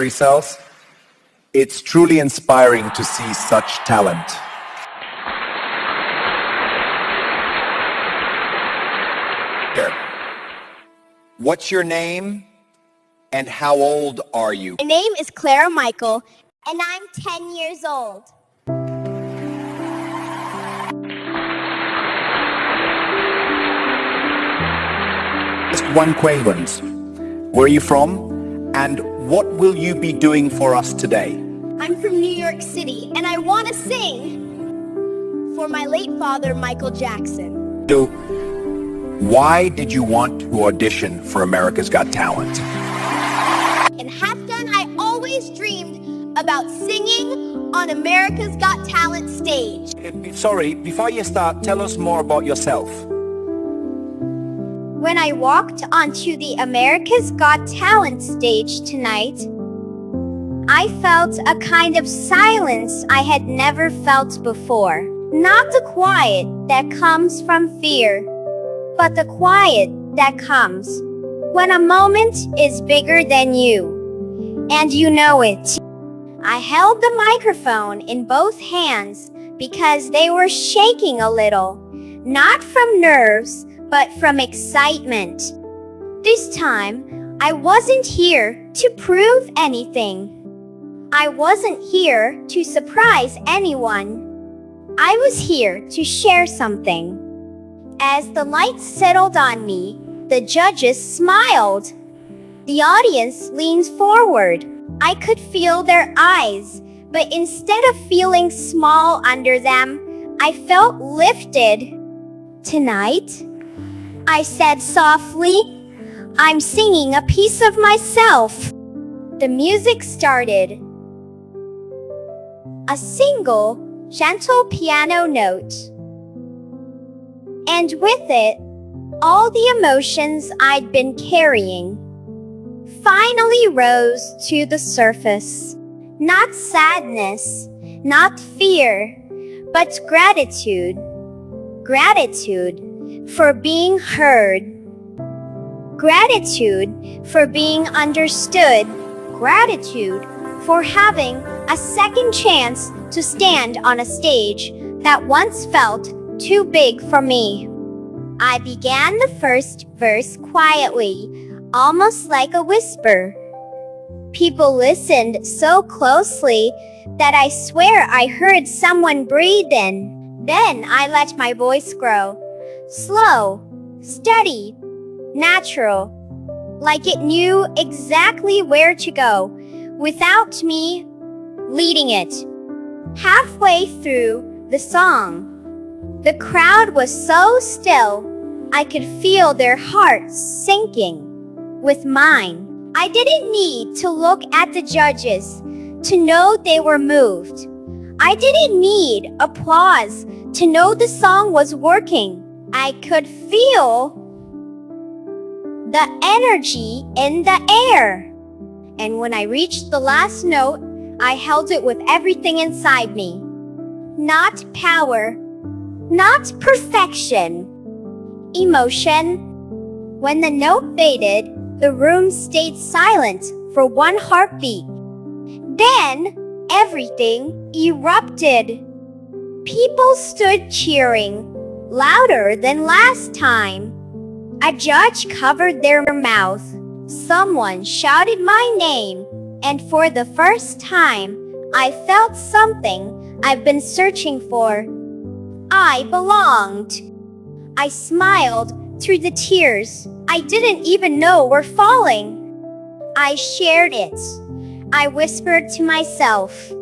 battery cells. It's truly inspiring to see such talent. What's your name and how old are you? My name is Clara Michael, and I'm 10 years old. Just one question. Where are you from? And what will you be doing for us today? I'm from New York City, and I want to sing for my late father, Michael Jackson. So, why did you want to audition for America's Got Talent? In Halfdan, I always dreamed about singing on America's Got Talent stage. Sorry, before you start, tell us more about yourself. When I walked onto the America's Got Talent stage tonight, I felt a kind of silence I had never felt before. Not the quiet that comes from fear, but the quiet that comes when a moment is bigger than you, and you know it. I held the microphone in both hands because they were shaking a little, not from nerves, but from excitement. This time, I wasn't here to prove anything. I wasn't here to surprise anyone. I was here to share something. As the lights settled on me, the judges smiled. The audience leaned forward. I could feel their eyes, but instead of feeling small under them, I felt lifted. Tonight, I said softly, I'm singing a piece of myself. The music started. A single, gentle piano note. And with it, all the emotions I'd been carrying finally rose to the surface. Not sadness, not fear, but gratitude. Gratitude for being heard. Gratitude for being understood. Gratitude for having a second chance to stand on a stage that once felt too big for me. I began the first verse quietly, almost like a whisper. People listened so closely that I swear I heard someone breathe in. Then I let my voice grow. Slow, steady, natural, like it knew exactly where to go, without me leading it. Halfway through the song, the crowd was so still, I could feel their hearts sinking with mine. I didn't need to look at the judges to know they were moved. I didn't need applause to know the song was working. I could feel the energy in the air. And when I reached the last note, I held it with everything inside me. Not power, not perfection, emotion. When the note faded, the room stayed silent for one heartbeat. Then, everything erupted. People stood cheering, louder than last time. A judge covered their mouth. Someone shouted my name, and for the first time, I felt something I've been searching for. I belonged. I smiled through the tears I didn't even know were falling. I shared it. I whispered to myself.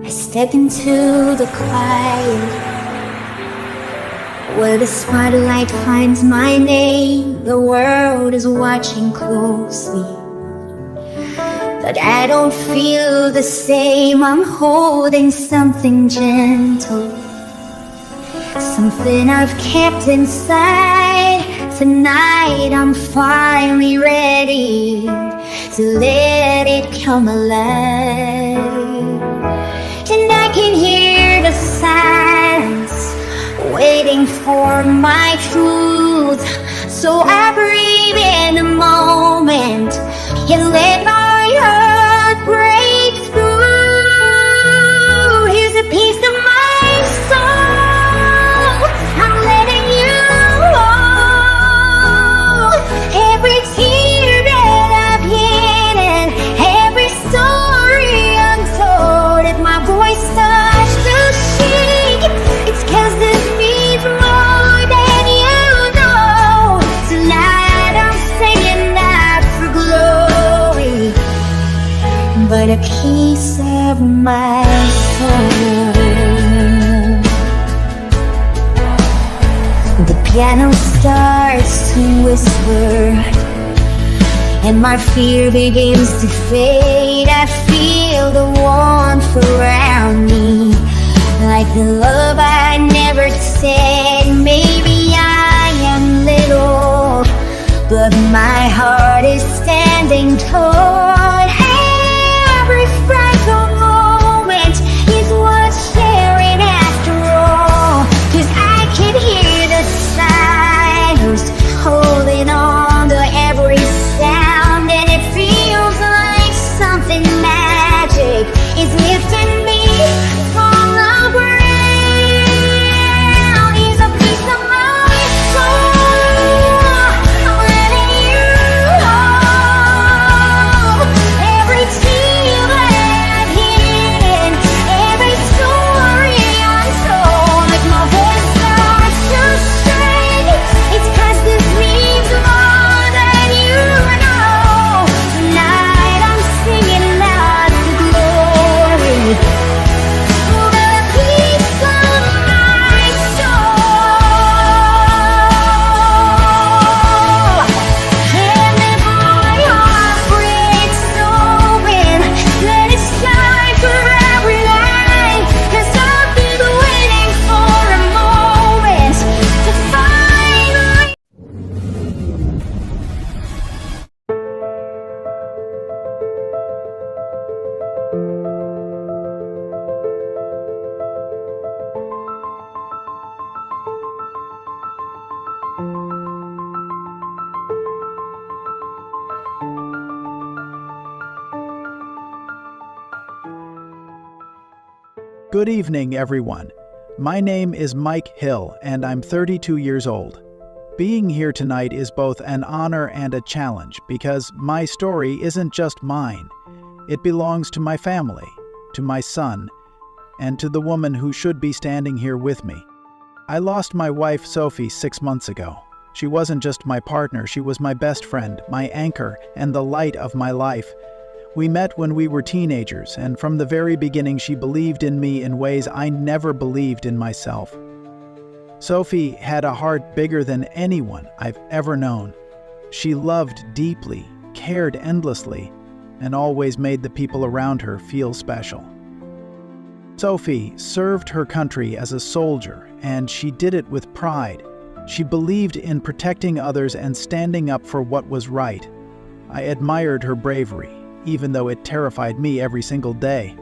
I step into the quiet where the spotlight finds my name. The world is watching closely, but I don't feel the same. I'm holding something gentle, something I've kept inside. Tonight I'm finally ready to let it come alive. And I can hear the sigh waiting for my truth. So I breathe in the moment and let my heart break through. Here's a piece of my soul, I'm letting you hold. Every tear that I've hidden, every story untold. If my voice starts to shake, it's 'cause this means more than you know. Tonight I'm singing not for glory, but a piece of my soul. The piano starts to whisper, and my fear begins to fade. I feel the warmth around me, like the love I never said. Maybe I am little, but my heart is standing tall. Every fragile moment is worth sharing after all, 'cause I can hear the silence holding on to every sound, and it feels like something magic is lifting me from the ground. He's a piece of my soul, I'm letting you hold. Every tear that I've hidden, every story untold. If my voice starts to shake, it's 'cause this means more than you know. Tonight I'm singing not for glory, but a piece of my soul. And if my heart breaks open, let it shine for every night, 'cause I've been waiting for a moment to finally. Good evening, everyone. My name is Mike Hill, and I'm 32 years old. Being here tonight is both an honor and a challenge because my story isn't just mine. It belongs to my family, to my son, and to the woman who should be standing here with me. I lost my wife, Sophie, 6 months ago. She wasn't just my partner, she was my best friend, my anchor, and the light of my life. We met when we were teenagers, and from the very beginning she believed in me in ways I never believed in myself. Sophie had a heart bigger than anyone I've ever known. She loved deeply, cared endlessly, and always made the people around her feel special. Sophie served her country as a soldier, and she did it with pride. She believed in protecting others and standing up for what was right. I admired her bravery, even though it terrified me every single day.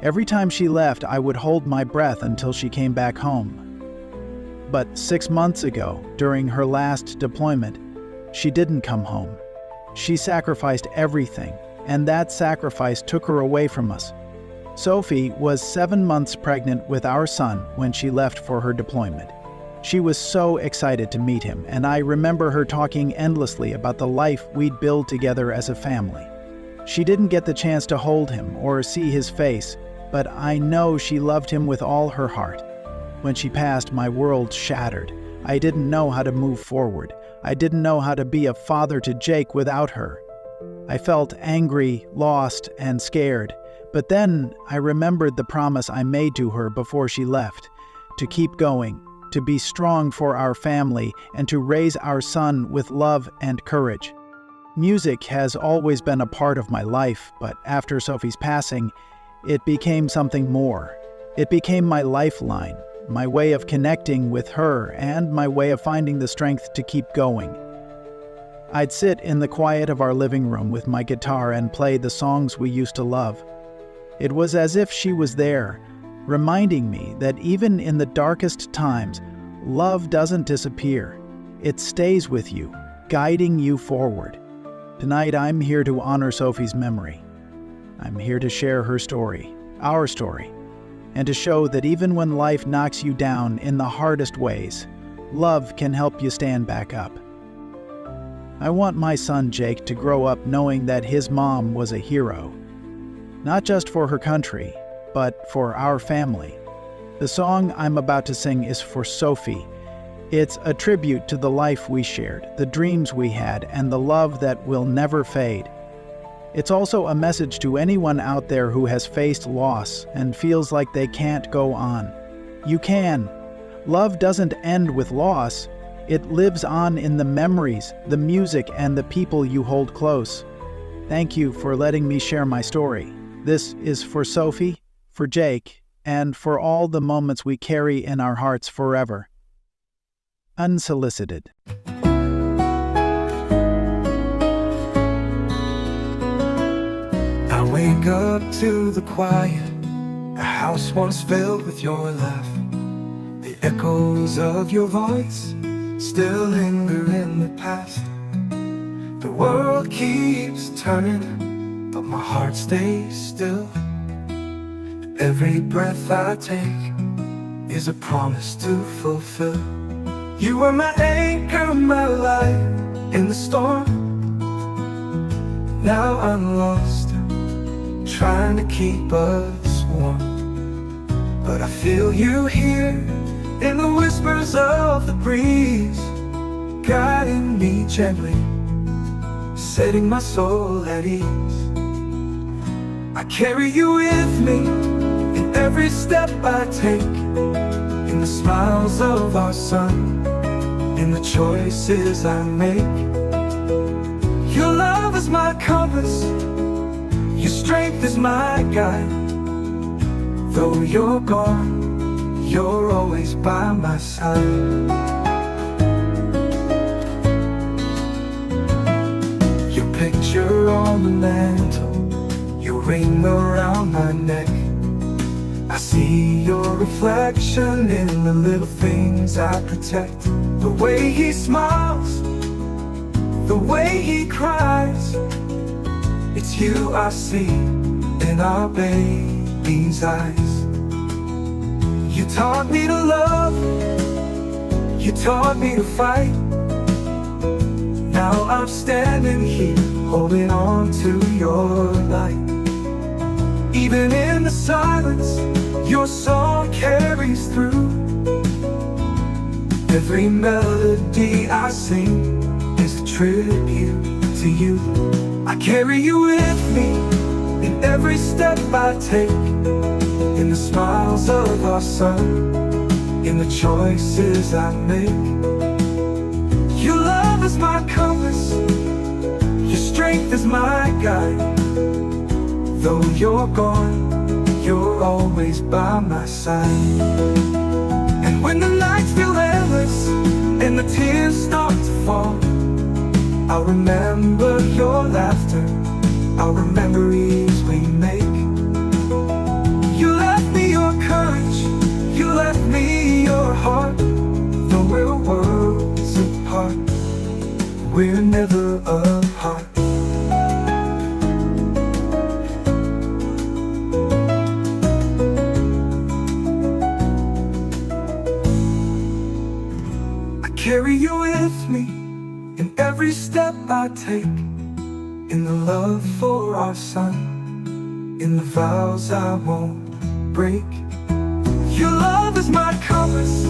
Every time she left, I would hold my breath until she came back home. But 6 months ago, during her last deployment, she didn't come home. She sacrificed everything, and that sacrifice took her away from us. Sophie was 7 months pregnant with our son when she left for her deployment. She was so excited to meet him, and I remember her talking endlessly about the life we'd build together as a family. She didn't get the chance to hold him or see his face, but I know she loved him with all her heart. When she passed, my world shattered. I didn't know how to move forward. I didn't know how to be a father to Jake without her. I felt angry, lost, and scared. But then I remembered the promise I made to her before she left, to keep going, to be strong for our family, and to raise our son with love and courage. Music has always been a part of my life, but after Sophie's passing, it became something more. It became my lifeline, my way of connecting with her, and my way of finding the strength to keep going. I'd sit in the quiet of our living room with my guitar and play the songs we used to love. It was as if she was there, reminding me that even in the darkest times, Love doesn't disappear. It stays with you, guiding you forward. Tonight, I'm here to honor Sophie's memory. I'm here to share her story, our story, and to show that even when life knocks you down in the hardest ways, love can help you stand back up. I want my son Jake to grow up knowing that his mom was a hero, not just for her country, but for our family. The song I'm about to sing is for Sophie. It's a tribute to the life we shared, the dreams we had, and the love that will never fade. It's also a message to anyone out there who has faced loss and feels like they can't go on. You can. Love doesn't end with loss. It lives on in the memories, the music, and the people you hold close. Thank you for letting me share my story. This is for Sophie, for Jake, and for all the moments we carry in our hearts forever. Unsolicited. I wake up to the quiet, a house once filled with your laugh. The echoes of your voice still linger in the past. The world keeps turning, but my heart stays still. Every breath I take is a promise to fulfill. You were my anchor, my light in the storm. Now I'm lost, trying to keep us warm. But I feel you here in the whispers of the breeze, guiding me gently, setting my soul at ease. I carry you with me in every step I take, in the smiles of our sun, in the choices I make. Your love is my compass, your strength is my guide. Though you're gone, you're always by my side. Your picture on the mantle, your ring around my neck. I see your reflection in the little things I protect. The way he smiles, the way he cries, it's you I see in our baby's eyes. You taught me to love, you taught me to fight. Now I'm standing here, holding on to your light. Even in the silence, your song carries through. Every melody I sing is a tribute to you. I carry you with me in every step I take, in the smiles of our sun, in the choices I make. Your love is my compass, your strength is my guide. Though you're gone, you're always by my side. And when the nights feel endless and the tears start to fall, I'll remember your laughter, our memories we make. You left me your courage, you left me your heart. Though we're worlds apart, we're never apart. I carry you with me in every step I take, in the love for our son, in the vows I won't break. Your love is my compass,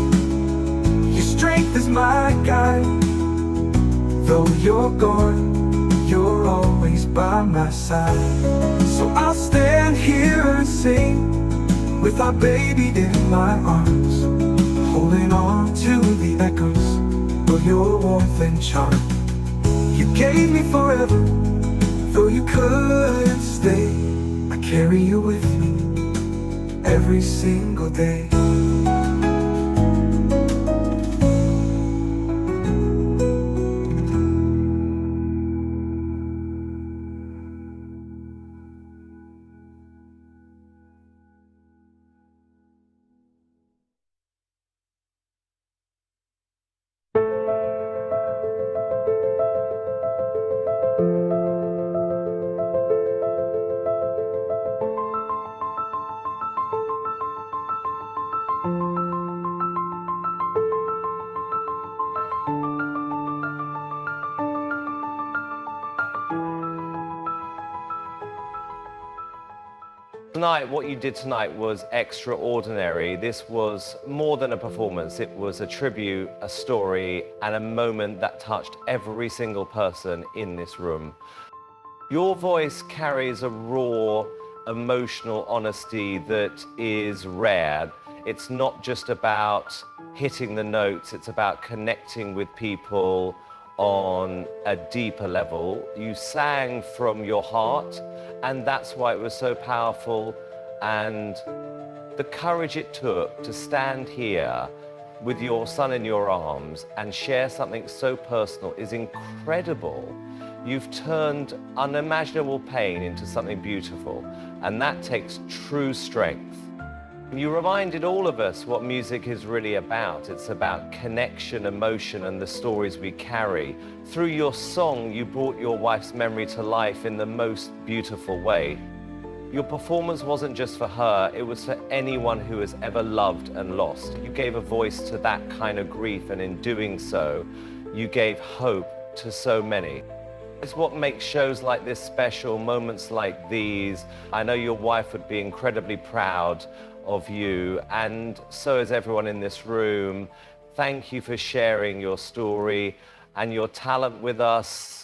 your strength is my guide. Though you're gone, you're always by my side. So I'll stand here and sing with our baby in my arms, holding on to the echoes of your warmth and charm. You gave me forever, though you couldn't stay. I carry you with me every single day. Tonight, what you did tonight was extraordinary. This was more than a performance. It was a tribute, a story, and a moment that touched every single person in this room. Your voice carries a raw, emotional honesty that is rare. It's not just about hitting the notes, it's about connecting with people on a deeper level. You sang from your heart, and that's why it was so powerful. And the courage it took to stand here with your son in your arms and share something so personal is incredible. You've turned unimaginable pain into something beautiful, and that takes true strength. You reminded all of us what music is really about. It's about connection, emotion, and the stories we carry. Through your song, you brought your wife's memory to life in the most beautiful way. Your performance wasn't just for her, it was for anyone who has ever loved and lost. You gave a voice to that kind of grief, and in doing so, you gave hope to so many. It's what makes shows like this special, moments like these. I know your wife would be incredibly proud of you, and so is everyone in this room. Thank you for sharing your story and your talent with us.